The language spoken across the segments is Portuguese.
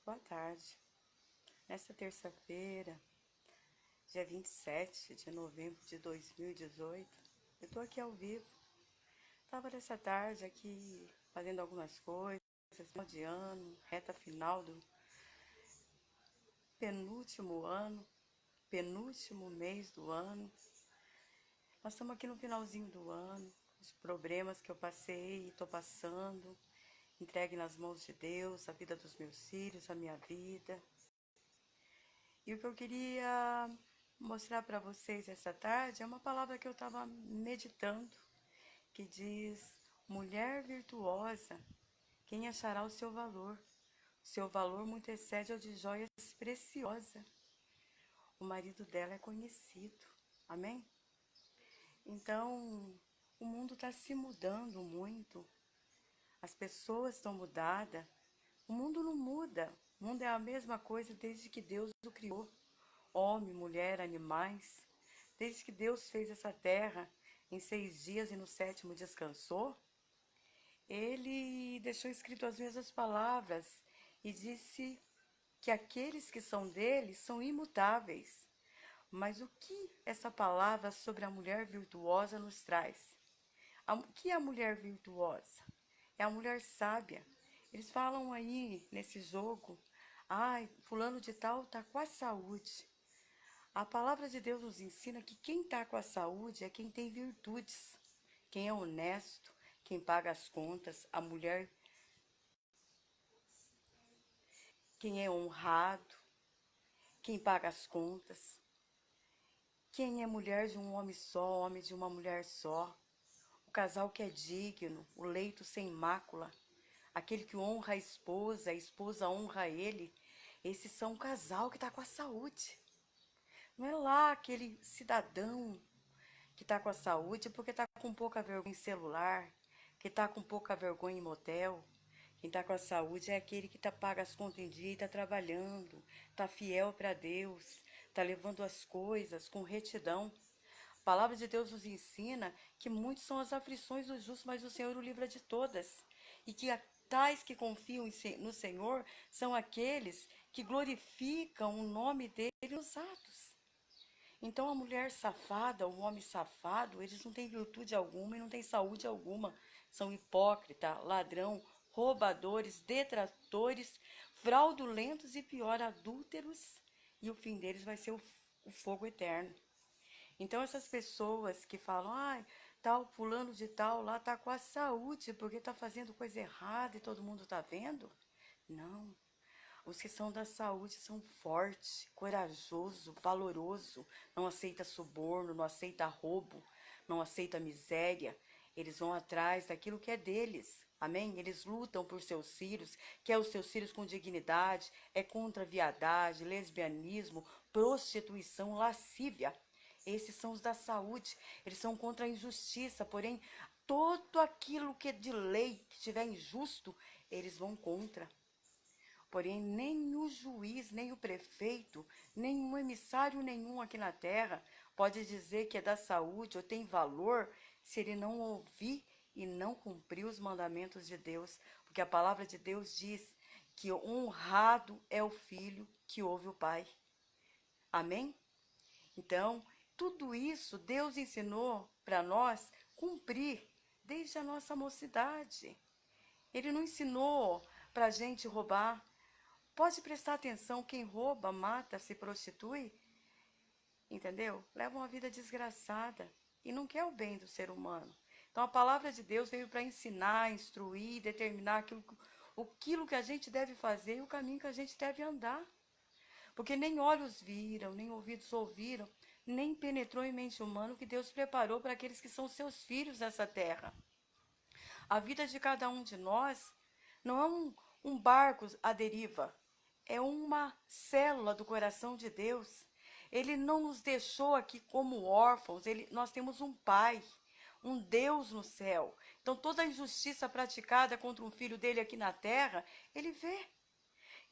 Boa tarde. Nesta terça-feira, dia 27 de novembro de 2018, eu tô aqui ao vivo. Tava nessa tarde aqui fazendo algumas coisas, final de ano, reta final do penúltimo ano, penúltimo mês do ano. Nós estamos aqui no finalzinho do ano, os problemas que eu passei e tô passando, entregue nas mãos de Deus, a vida dos meus filhos, a minha vida. E o que eu queria mostrar para vocês essa tarde é uma palavra que eu estava meditando, que diz: mulher virtuosa, quem achará o seu valor? O seu valor muito excede ao de joias preciosas. O marido dela é conhecido. Amém? Então, o mundo está se mudando muito. As pessoas estão mudadas. O mundo não muda. O mundo é a mesma coisa desde que Deus o criou. Homem, mulher, animais. Desde que Deus fez essa terra em 6 dias e no 7º descansou, Ele deixou escrito as mesmas palavras e disse que aqueles que são dele são imutáveis. Mas o que essa palavra sobre a mulher virtuosa nos traz? O que é a mulher virtuosa? É a mulher sábia. Eles falam aí nesse jogo: ai, fulano de tal está com a saúde. A palavra de Deus nos ensina que quem está com a saúde é quem tem virtudes, quem é honesto, quem paga as contas, a mulher, quem é honrado, quem paga as contas, quem é mulher de um homem só, homem de uma mulher só, o casal que é digno, o leito sem mácula, aquele que honra a esposa honra ele. Esses são um casal que está com a saúde. Não é lá aquele cidadão que está com a saúde porque está com pouca vergonha em celular, que está com pouca vergonha em motel. Quem está com a saúde é aquele que paga as contas em dia e está trabalhando, está fiel para Deus, está levando as coisas com retidão. A palavra de Deus nos ensina que muitas são as aflições do justo, mas o Senhor o livra de todas. E que tais que confiam no Senhor são aqueles que glorificam o nome dele nos atos. Então a mulher safada, o homem safado, eles não têm virtude alguma e não têm saúde alguma. São hipócritas, ladrão, roubadores, detratores, fraudulentos e pior, adúlteros. E o fim deles vai ser o fogo eterno. Então essas pessoas que falam: ai, tal fulano de tal lá tá com a saúde porque tá fazendo coisa errada e todo mundo tá vendo. Não. Os que são da saúde são fortes, corajoso, valoroso, não aceita suborno, não aceita roubo, não aceita miséria. Eles vão atrás daquilo que é deles. Amém? Eles lutam por seus filhos, quer os seus filhos com dignidade, é contra viadagem, lesbianismo, prostituição, lascívia. Esses são os da saúde. Eles são contra a injustiça, porém, todo aquilo que é de lei, que estiver injusto, eles vão contra. Porém, nem o juiz, nem o prefeito, nem um emissário nenhum aqui na terra pode dizer que é da saúde ou tem valor se ele não ouvir e não cumprir os mandamentos de Deus. Porque a palavra de Deus diz que honrado é o filho que ouve o pai. Amém? Então, tudo isso Deus ensinou para nós cumprir desde a nossa mocidade. Ele não ensinou para a gente roubar. Pode prestar atenção, quem rouba, mata, se prostitui, entendeu? Leva uma vida desgraçada e não quer o bem do ser humano. Então a palavra de Deus veio para ensinar, instruir, determinar aquilo que a gente deve fazer e o caminho que a gente deve andar. Porque nem olhos viram, nem ouvidos ouviram, nem penetrou em mente humana o que Deus preparou para aqueles que são seus filhos nessa terra. A vida de cada um de nós não é um barco à deriva, é uma célula do coração de Deus. Ele não nos deixou aqui como órfãos, nós temos um Pai, um Deus no céu. Então toda a injustiça praticada contra um filho dele aqui na terra, ele vê.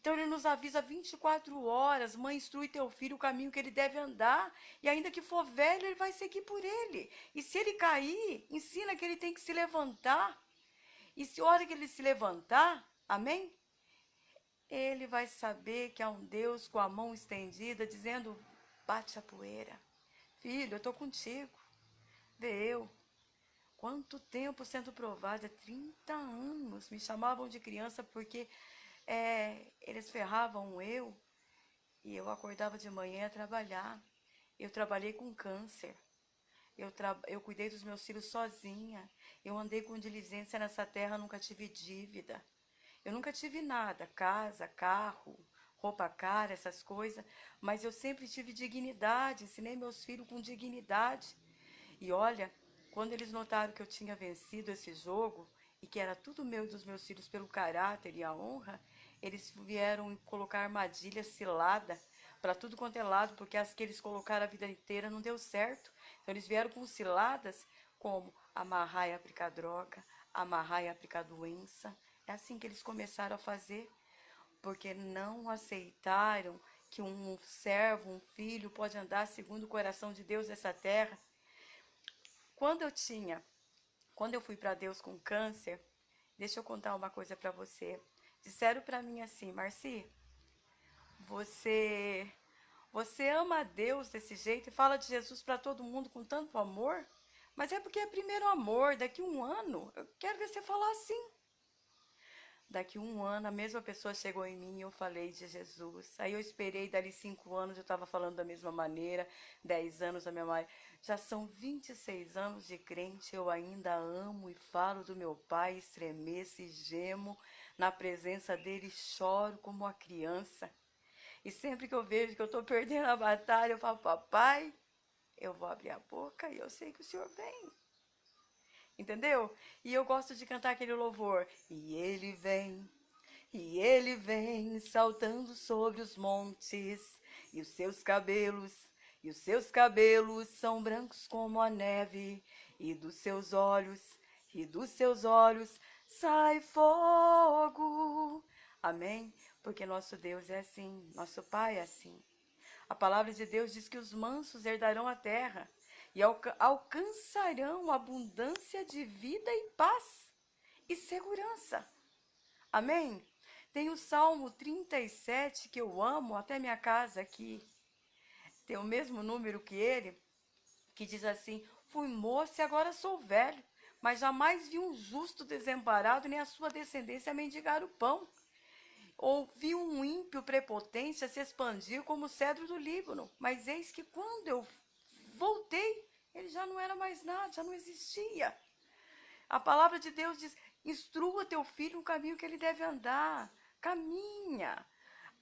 Então ele nos avisa 24 horas: mãe, instrui teu filho o caminho que ele deve andar, e ainda que for velho, ele vai seguir por ele. E se ele cair, ensina que ele tem que se levantar. E se a hora que ele se levantar, amém? ele vai saber que há um Deus com a mão estendida, dizendo, bate a poeira. Filho, eu estou contigo. Vê eu. Quanto tempo sendo provada? 30 anos. Me chamavam de criança porque eles ferravam eu. E eu acordava de manhã e ia trabalhar. Eu trabalhei com câncer. Eu cuidei dos meus filhos sozinha. Eu andei com diligência nessa terra, nunca tive dívida. Eu nunca tive nada, casa, carro, roupa cara, essas coisas. Mas eu sempre tive dignidade, ensinei meus filhos com dignidade. E olha, quando eles notaram que eu tinha vencido esse jogo e que era tudo meu e dos meus filhos pelo caráter e a honra, eles vieram colocar armadilha cilada para tudo quanto é lado, porque as que eles colocaram a vida inteira não deu certo. Então eles vieram com ciladas como amarrar e aplicar droga, amarrar e aplicar doença. É assim que eles começaram a fazer, porque não aceitaram que um servo, um filho, pode andar segundo o coração de Deus nessa terra. Quando eu fui para Deus com câncer, deixa eu contar uma coisa para você. Disseram para mim assim, Marci, você ama a Deus desse jeito e fala de Jesus para todo mundo com tanto amor? Mas é porque é primeiro amor, daqui um ano, eu quero ver você falar assim. Daqui um ano, a mesma pessoa chegou em mim e eu falei de Jesus. Aí eu esperei, dali 5 anos eu estava falando da mesma maneira, 10 anos da mesma maneira. Já são 26 anos de crente, eu ainda amo e falo do meu pai, estremeço e gemo. Na presença dele choro como uma criança. E sempre que eu vejo que eu estou perdendo a batalha, eu falo, papai, eu vou abrir a boca e eu sei que o senhor vem. Entendeu? E eu gosto de cantar aquele louvor. E ele vem saltando sobre os montes, e os seus cabelos são brancos como a neve, e dos seus olhos sai fogo. Amém? Porque nosso Deus é assim, nosso Pai é assim. A palavra de Deus diz que os mansos herdarão a terra e alcançarão abundância de vida e paz e segurança. Amém? Tem o Salmo 37 que eu amo, até minha casa aqui tem o mesmo número que ele, que diz assim, fui moço e agora sou velho, mas jamais vi um justo desamparado, nem a sua descendência mendigar o pão. Ou vi um ímpio prepotente a se expandir como o cedro do Líbano, mas eis que quando eu voltei, ele já não era mais nada, já não existia. A palavra de Deus diz, instrua teu filho no caminho que ele deve andar, caminha,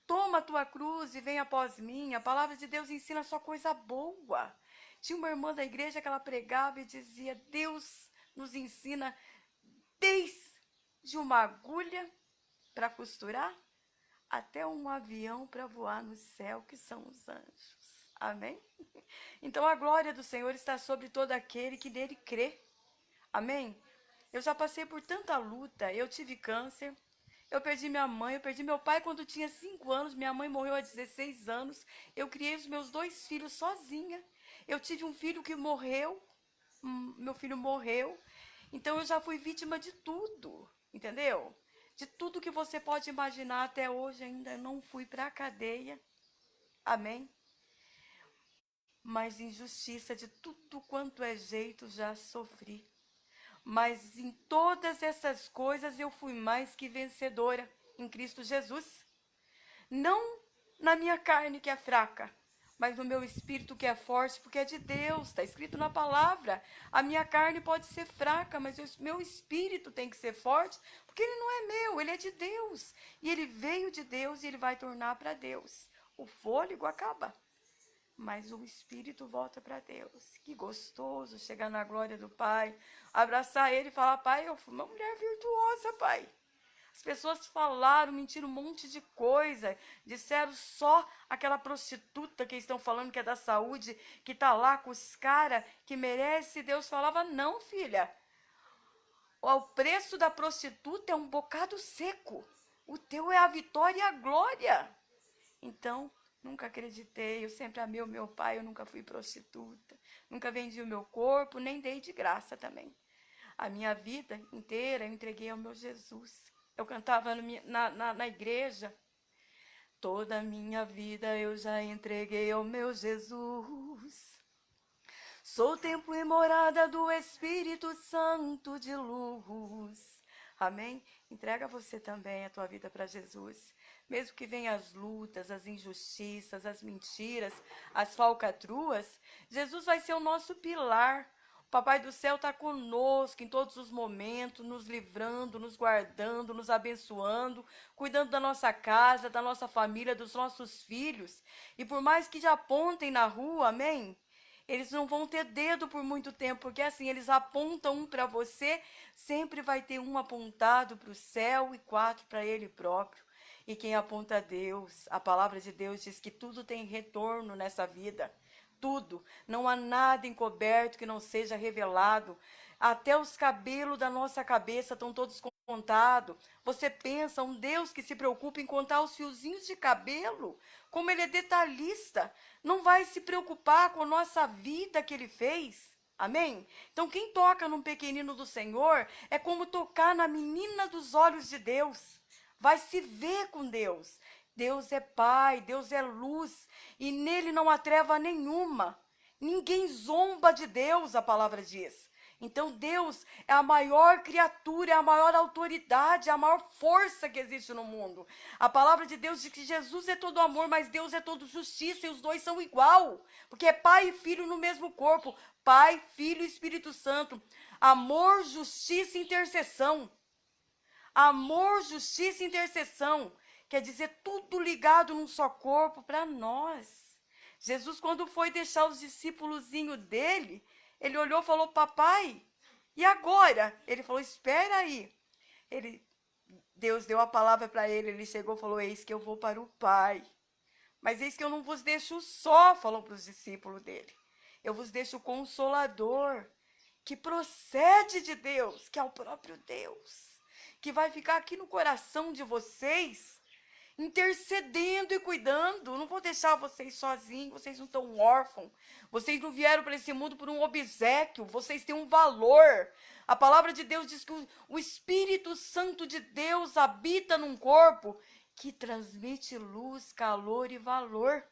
toma a tua cruz e vem após mim. A palavra de Deus ensina só coisa boa. Tinha uma irmã da igreja que ela pregava e dizia, Deus nos ensina desde uma agulha para costurar até um avião para voar no céu, que são os anjos. Amém? Então a glória do Senhor está sobre todo aquele que nele crê. Amém? Eu já passei por tanta luta, eu tive câncer, eu perdi minha mãe, eu perdi meu pai quando tinha 5 anos, minha mãe morreu há 16 anos, eu criei os meus 2 filhos sozinha, eu tive um filho que morreu, meu filho morreu, então eu já fui vítima de tudo, entendeu? De tudo que você pode imaginar, até hoje ainda não fui para a cadeia, amém? Mas injustiça de tudo quanto é jeito já sofri. Mas em todas essas coisas eu fui mais que vencedora em Cristo Jesus. Não na minha carne que é fraca, mas no meu espírito que é forte, porque é de Deus, está escrito na palavra. A minha carne pode ser fraca, mas o meu espírito tem que ser forte, porque ele não é meu, ele é de Deus. E ele veio de Deus e ele vai tornar para Deus. O fôlego acaba, mas o espírito volta para Deus. Que gostoso chegar na glória do Pai, abraçar ele e falar, pai, eu fui uma mulher virtuosa, pai. As pessoas falaram, mentiram um monte de coisa, disseram só aquela prostituta que estão falando que é da saúde, que está lá com os caras que merece. Deus falava, não, filha, o preço da prostituta é um bocado seco, o teu é a vitória e a glória. Então, nunca acreditei, eu sempre amei o meu pai, eu nunca fui prostituta, nunca vendi o meu corpo, nem dei de graça também. A minha vida inteira eu entreguei ao meu Jesus. Eu cantava na igreja, Toda a minha vida eu já entreguei ao meu Jesus. Sou templo e morada do Espírito Santo de luz. Amém? Entrega você também a tua vida para Jesus. Mesmo que venham as lutas, as injustiças, as mentiras, as falcatruas, Jesus vai ser o nosso pilar. O Papai do céu está conosco em todos os momentos, nos livrando, nos guardando, nos abençoando, cuidando da nossa casa, da nossa família, dos nossos filhos. E por mais que já apontem na rua, amém? Eles não vão ter dedo por muito tempo, porque assim, eles apontam um para você, sempre vai ter um apontado para o céu e 4 para ele próprio. E quem aponta a Deus, a palavra de Deus diz que tudo tem retorno nessa vida. Tudo. Não há nada encoberto que não seja revelado. Até os cabelos da nossa cabeça estão todos contados. Você pensa, um Deus que se preocupa em contar os fiozinhos de cabelo? Como ele é detalhista. Não vai se preocupar com a nossa vida que ele fez? Amém? Então, quem toca num pequenino do Senhor é como tocar na menina dos olhos de Deus. Vai se ver com Deus. Deus é Pai, Deus é luz, e nele não há treva nenhuma. Ninguém zomba de Deus, a palavra diz. Então Deus é a maior criatura, é a maior autoridade, é a maior força que existe no mundo. A palavra de Deus diz que Jesus é todo amor, mas Deus é todo justiça, e os dois são igual, porque é Pai e Filho no mesmo corpo. Pai, Filho e Espírito Santo. Amor, justiça e intercessão. Amor, justiça e intercessão. Quer dizer, tudo ligado num só corpo para nós. Jesus, quando foi deixar os discípulozinhos dele, ele olhou e falou, papai, e agora? Ele falou, espera aí. Deus deu a palavra para ele, ele chegou e falou, eis que eu vou para o Pai. Mas eis que eu não vos deixo só, falou para os discípulos dele. Eu vos deixo o Consolador, que procede de Deus, que é o próprio Deus, que vai ficar aqui no coração de vocês, intercedendo e cuidando. Não vou deixar vocês sozinhos, vocês não estão órfãos, vocês não vieram para esse mundo por um obséquio, vocês têm um valor. A palavra de Deus diz que o Espírito Santo de Deus habita num corpo que transmite luz, calor e valor.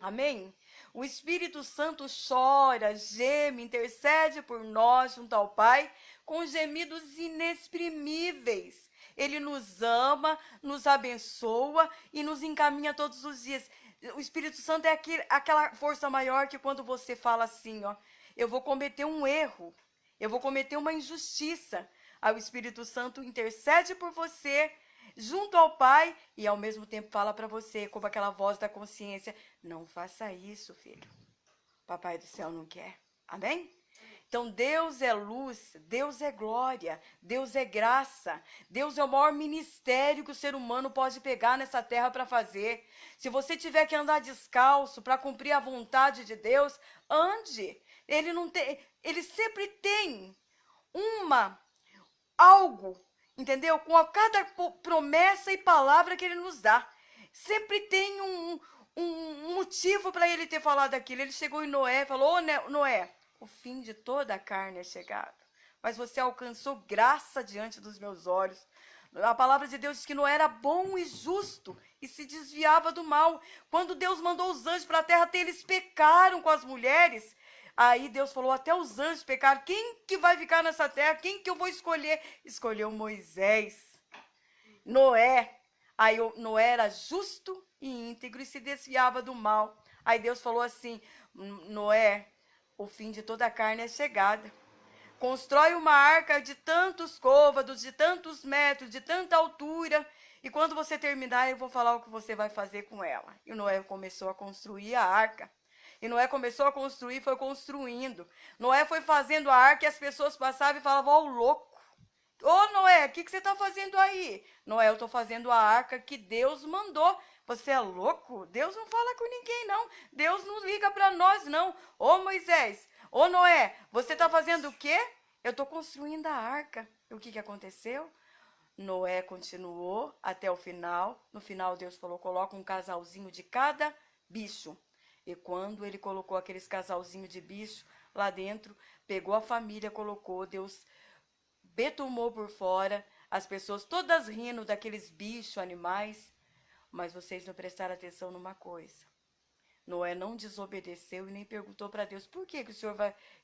Amém? O Espírito Santo chora, geme, intercede por nós junto ao Pai com gemidos inexprimíveis. Ele nos ama, nos abençoa e nos encaminha todos os dias. O Espírito Santo é aquela força maior que quando você fala assim, ó, eu vou cometer um erro, eu vou cometer uma injustiça. Aí o Espírito Santo intercede por você, junto ao Pai, e ao mesmo tempo fala para você, como aquela voz da consciência, não faça isso, filho. Papai do céu não quer. Amém? Então Deus é luz, Deus é glória, Deus é graça, Deus é o maior ministério que o ser humano pode pegar nessa terra para fazer. Se você tiver que andar descalço para cumprir a vontade de Deus, ande. Ele sempre tem algo, entendeu? Com cada promessa e palavra que ele nos dá. Sempre tem um motivo para ele ter falado aquilo. Ele chegou em Noé e falou, ô Noé, o fim de toda a carne é chegado, mas você alcançou graça diante dos meus olhos. A palavra de Deus diz que Noé era bom e justo e se desviava do mal. Quando Deus mandou os anjos para a terra, até eles pecaram com as mulheres. Aí Deus falou, até os anjos pecaram. Quem que vai ficar nessa terra? Quem que eu vou escolher? Escolheu Moisés, Noé. Aí Noé era justo e íntegro e se desviava do mal. Aí Deus falou assim, Noé, o fim de toda a carne é chegada. Constrói uma arca de tantos côvados, de tantos metros, de tanta altura, e quando você terminar, eu vou falar o que você vai fazer com ela. E Noé começou a construir a arca. E Noé começou a construir, foi construindo. Noé foi fazendo a arca e as pessoas passavam e falavam, ó, o louco. Ô Noé, o que você está fazendo aí? Noé, eu estou fazendo a arca que Deus mandou. Você é louco? Deus não fala com ninguém, não. Deus não liga para nós, não. Ô Moisés, ô Noé, você está fazendo o quê? Eu estou construindo a arca. E o que aconteceu? Noé continuou até o final. No final, Deus falou, coloca um casalzinho de cada bicho. E quando ele colocou aqueles casalzinhos de bicho lá dentro, pegou a família, colocou, Deus betumou por fora, as pessoas todas rindo daqueles bichos, animais. Mas vocês não prestaram atenção numa coisa. Noé não desobedeceu e nem perguntou para Deus, por que o Senhor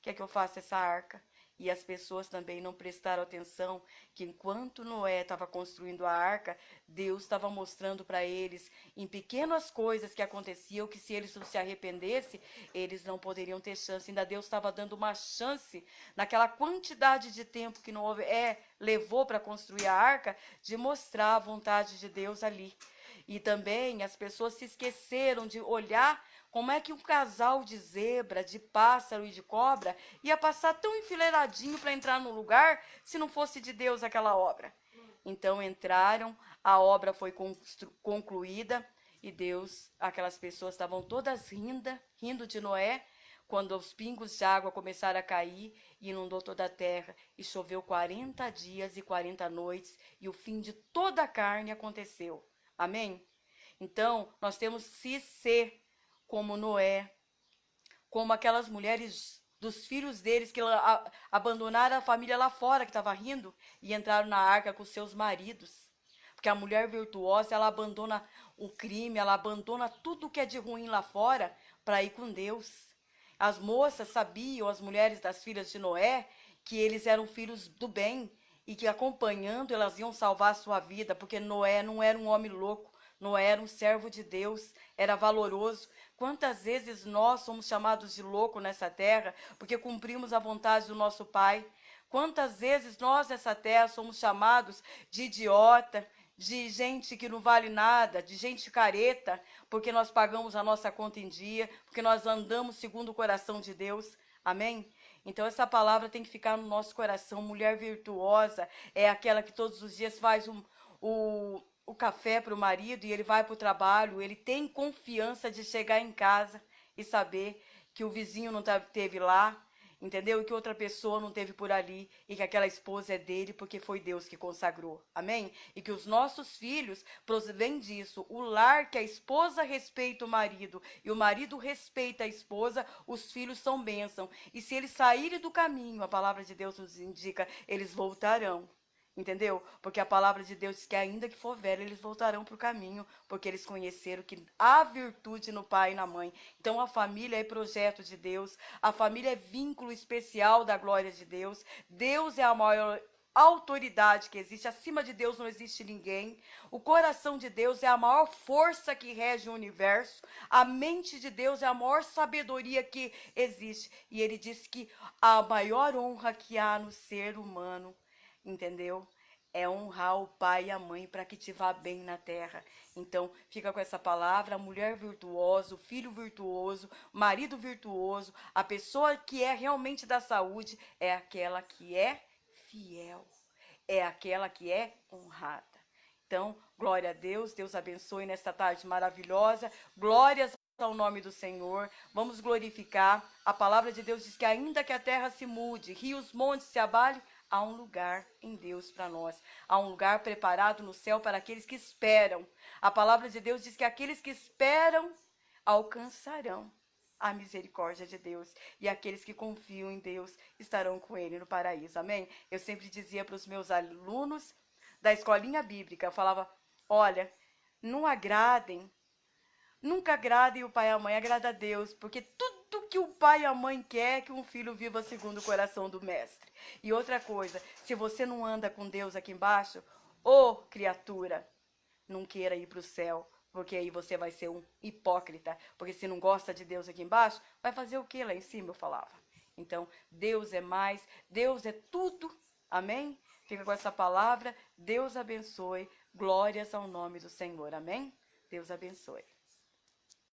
quer que eu faça essa arca? E as pessoas também não prestaram atenção que enquanto Noé estava construindo a arca, Deus estava mostrando para eles em pequenas coisas que aconteciam, que se eles não se arrependessem, eles não poderiam ter chance. Ainda Deus estava dando uma chance naquela quantidade de tempo que Noé levou para construir a arca, de mostrar a vontade de Deus ali. E também as pessoas se esqueceram de olhar como é que um casal de zebra, de pássaro e de cobra ia passar tão enfileiradinho para entrar no lugar se não fosse de Deus aquela obra. Então entraram, a obra foi concluída e Deus, aquelas pessoas estavam todas rindo de Noé, quando os pingos de água começaram a cair e inundou toda a terra, e choveu 40 dias e 40 noites, e o fim de toda a carne aconteceu. Amém? Então, nós temos que ser como Noé, como aquelas mulheres dos filhos deles que abandonaram a família lá fora, que estava rindo, e entraram na arca com seus maridos. Porque a mulher virtuosa, ela abandona o crime, ela abandona tudo que é de ruim lá fora para ir com Deus. As moças sabiam, as mulheres das filhas de Noé, que eles eram filhos do bem e que acompanhando elas iam salvar a sua vida, porque Noé não era um homem louco, Noé era um servo de Deus, era valoroso. Quantas vezes nós somos chamados de louco nessa terra porque cumprimos a vontade do nosso Pai? Quantas vezes nós nessa terra somos chamados de idiota, de gente que não vale nada, de gente careta, porque nós pagamos a nossa conta em dia, porque nós andamos segundo o coração de Deus. Amém? Então essa palavra tem que ficar no nosso coração. Mulher virtuosa é aquela que todos os dias faz o café para o marido e ele vai para o trabalho, ele tem confiança de chegar em casa e saber que o vizinho não esteve lá, entendeu? E que outra pessoa não esteve por ali e que aquela esposa é dele porque foi Deus que consagrou. Amém? E que os nossos filhos provém disso. O lar que a esposa respeita o marido e o marido respeita a esposa, os filhos são bênção. E se eles saírem do caminho, a palavra de Deus nos indica, eles voltarão. Entendeu? Porque a palavra de Deus diz que ainda que for velho, eles voltarão para o caminho, porque eles conheceram que há virtude no pai e na mãe. Então a família é projeto de Deus, a família é vínculo especial da glória de Deus. Deus é a maior autoridade que existe, acima de Deus não existe ninguém. O coração de Deus é a maior força que rege o universo. A mente de Deus é a maior sabedoria que existe. E ele diz que a maior honra que há no ser humano, entendeu? É honrar o pai e a mãe para que te vá bem na terra. Então, fica com essa palavra, a mulher virtuosa, o filho virtuoso, o marido virtuoso, a pessoa que é realmente da saúde, é aquela que é fiel, é aquela que é honrada. Então, glória a Deus, Deus abençoe nesta tarde maravilhosa, glórias ao nome do Senhor, vamos glorificar. A palavra de Deus diz que ainda que a terra se mude, rios, montes se abalem, há um lugar em Deus para nós. Há um lugar preparado no céu para aqueles que esperam. A palavra de Deus diz que aqueles que esperam alcançarão a misericórdia de Deus. E aqueles que confiam em Deus estarão com Ele no paraíso. Amém? Eu sempre dizia para os meus alunos da escolinha bíblica, eu falava, olha, não agradem, nunca agradem o pai e a mãe, agrada a Deus, porque tudo que o pai e a mãe quer é que um filho viva segundo o coração do mestre. E outra coisa, se você não anda com Deus aqui embaixo, ô criatura, não queira ir para o céu, porque aí você vai ser um hipócrita, porque se não gosta de Deus aqui embaixo, vai fazer o que lá em cima, eu falava. Então, Deus é mais, Deus é tudo, amém? Fica com essa palavra, Deus abençoe, glórias ao nome do Senhor, amém? Deus abençoe.